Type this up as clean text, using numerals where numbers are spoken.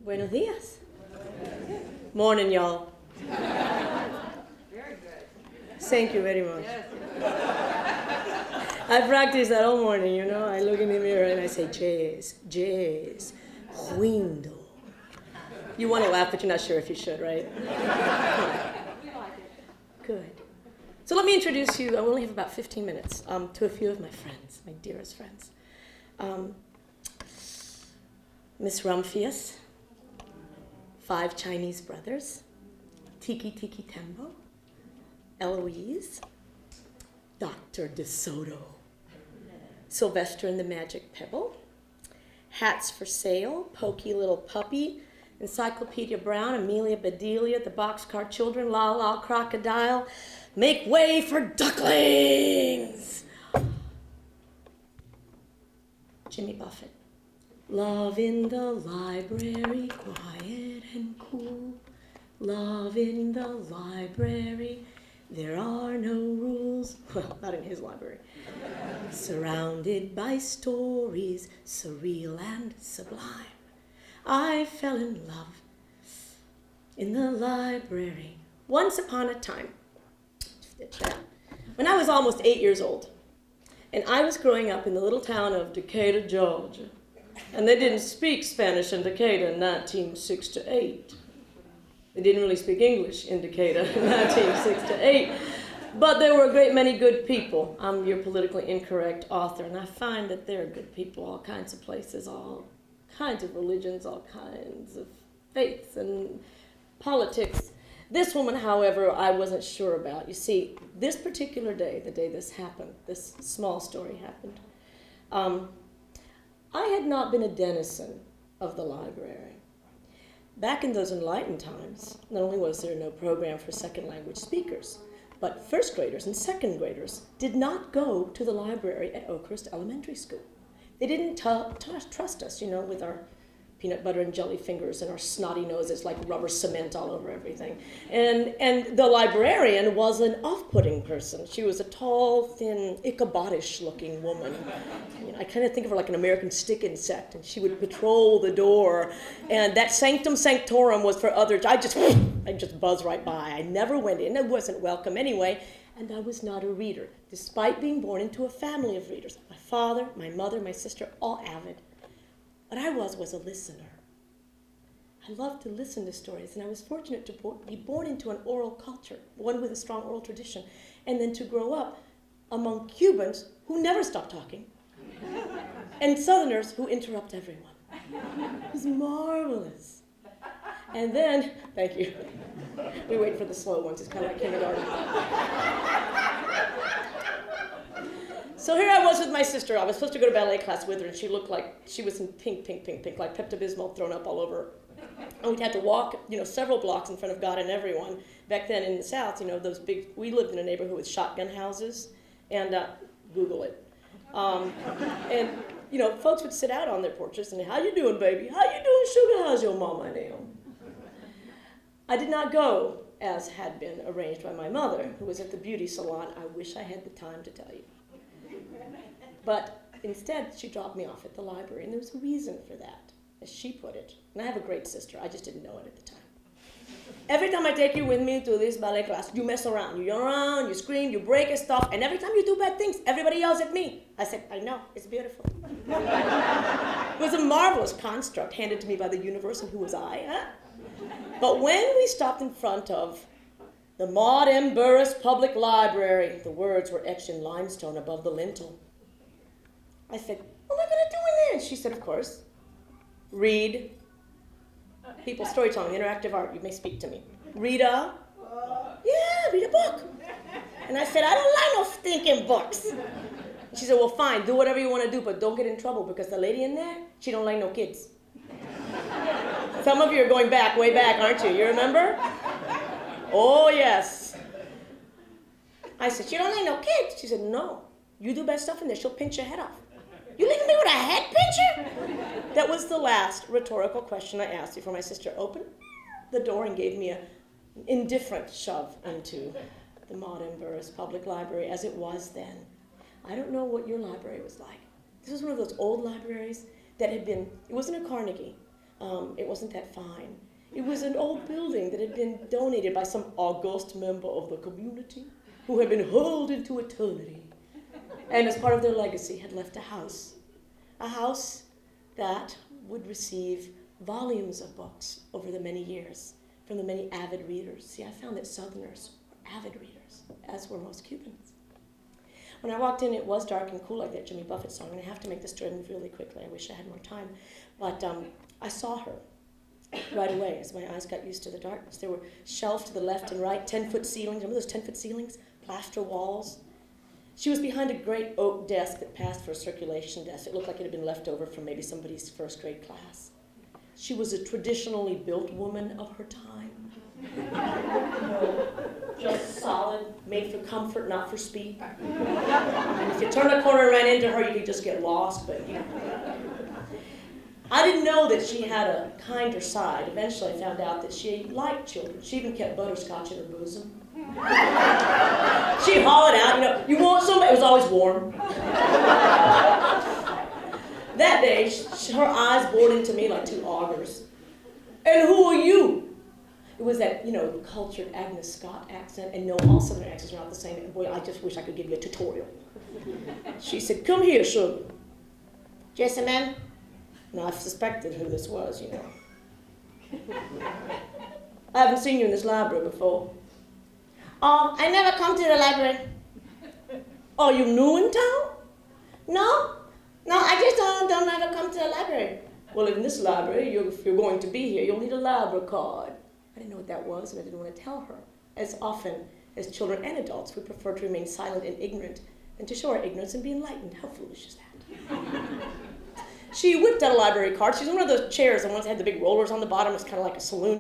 Buenos dias. Morning, y'all. Very good. Thank you very much. Yes. I practice that all morning, you know. I look in the mirror and I say, jazz, jazz, window. You want to laugh, but you're not sure if you should, right? We like it. Good. So let me introduce you, I only have about 15 minutes, to a few of my friends, my dearest friends. Miss Rumphius, 5 Chinese brothers, Tiki Tiki Tembo, Eloise, Dr. DeSoto, Sylvester and the Magic Pebble, Hats for Sale, Pokey Little Puppy, Encyclopedia Brown, Amelia Bedelia, the Boxcar Children, La La Crocodile, Make Way for Ducklings, Jimmy Buffett. Love in the library, quiet and cool. Love in the library, there are no rules. Well, not in his library. Surrounded by stories, surreal and sublime. I fell in love in the library. Once upon a time, when I was almost 8 years old, and I was growing up in the little town of Decatur, Georgia. And they didn't speak Spanish in Decatur in 1968. They didn't really speak English in Decatur in 1968. But there were a great many good people. I'm your politically incorrect author, and I find that there are good people all kinds of places, all kinds of religions, all kinds of faiths and politics. This woman, however, I wasn't sure about. You see, this particular day, the day this happened, this small story happened, I had not been a denizen of the library. Back in those enlightened times, not only was there no program for second language speakers, but first graders and second graders did not go to the library at Oakhurst Elementary School. They didn't trust us, you know, with our peanut butter and jelly fingers and our snotty noses like rubber cement all over everything. And the librarian was an off-putting person. She was a tall, thin, Ichabodish looking woman. You know, I kind of think of her like an American stick insect, and she would patrol the door. And that sanctum sanctorum was for others. I'd just buzz right by. I never went in. I wasn't welcome anyway. And I was not a reader, despite being born into a family of readers. My father, my mother, my sister, all avid. What I was a listener. I loved to listen to stories, and I was fortunate to be born into an oral culture, one with a strong oral tradition, and then to grow up among Cubans who never stop talking, and Southerners who interrupt everyone. It was marvelous. And then, thank you. We wait for the slow ones. It's kind of like kindergarten. So here I was with my sister. I was supposed to go to ballet class with her, and she looked like she was in pink, like Pepto-Bismol thrown up all over her. And we'd had to walk, you know, several blocks in front of God and everyone. Back then in the South, you know, those big, we lived in a neighborhood with shotgun houses, and Google it. And, you know, folks would sit out on their porches and, how you doing, baby? How you doing, sugar? How's your mama now? I did not go as had been arranged by my mother, who was at the beauty salon. I wish I had the time to tell you. But instead, she dropped me off at the library, and there was a reason for that, as she put it. And I have a great sister. I just didn't know it at the time. Every time I take you with me to this ballet class, you mess around. You run around, you scream, you break and stuff, and every time you do bad things, everybody yells at me. I said, I know, it's beautiful. It was a marvelous construct handed to me by the universe, and who was I, huh? But when we stopped in front of the Maud M. Burris Public Library, the words were etched in limestone above the lintel. I said, what am I going to do in there? She said, of course, read. People's storytelling, interactive art, you may speak to me. Read a book. And I said, I don't like no stinking books. She said, well, fine, do whatever you want to do, but don't get in trouble, because the lady in there, she don't like no kids. Some of you are going back, way back, aren't you? You remember? Oh, yes. I said, she don't like no kids. She said, no, you do bad stuff in there, she'll pinch your head off. You leaving me with a head pincher? That was the last rhetorical question I asked before my sister opened the door and gave me an indifferent shove into the Maud M. Burris Public Library as it was then. I don't know what your library was like. This was one of those old libraries that had been, it wasn't a Carnegie, It wasn't that fine. It was an old building that had been donated by some august member of the community who had been hurled into eternity, and as part of their legacy had left a house that would receive volumes of books over the many years from the many avid readers. See, I found that Southerners were avid readers, as were most Cubans. When I walked in, it was dark and cool, like that Jimmy Buffett song, and I have to make this story move really quickly. I wish I had more time. But I saw her right away as my eyes got used to the darkness. There were shelves to the left and right, 10-foot ceilings. Remember those 10-foot ceilings? Plaster walls. She was behind a great oak desk that passed for a circulation desk. It looked like it had been left over from maybe somebody's first grade class. She was a traditionally built woman of her time. Just solid, made for comfort, not for speed. And if you turned a corner and ran into her, you could just get lost, but you know. I didn't know that she had a kinder side. Eventually I found out that she liked children. She even kept butterscotch in her bosom. She hollered out, you want some? It was always warm. That day, her eyes bored into me like two augers. And who are you? It was that, cultured Agnes Scott accent, and no, all Southern accents are not the same. And boy, I just wish I could give you a tutorial. She said, come here, sugar. Yes, ma'am. Now, I suspected who this was, I haven't seen you in this library before. Oh, I never come to the library. Oh, you new in town? No, I just don't ever come to the library. Well, in this library, if you're going to be here, you'll need a library card. I didn't know what that was, and I didn't want to tell her. As often as children and adults, we prefer to remain silent and ignorant than to show our ignorance and be enlightened. How foolish is that? She whipped out a library card. She's one of those chairs, the ones that had the big rollers on the bottom. It's kind of like a saloon.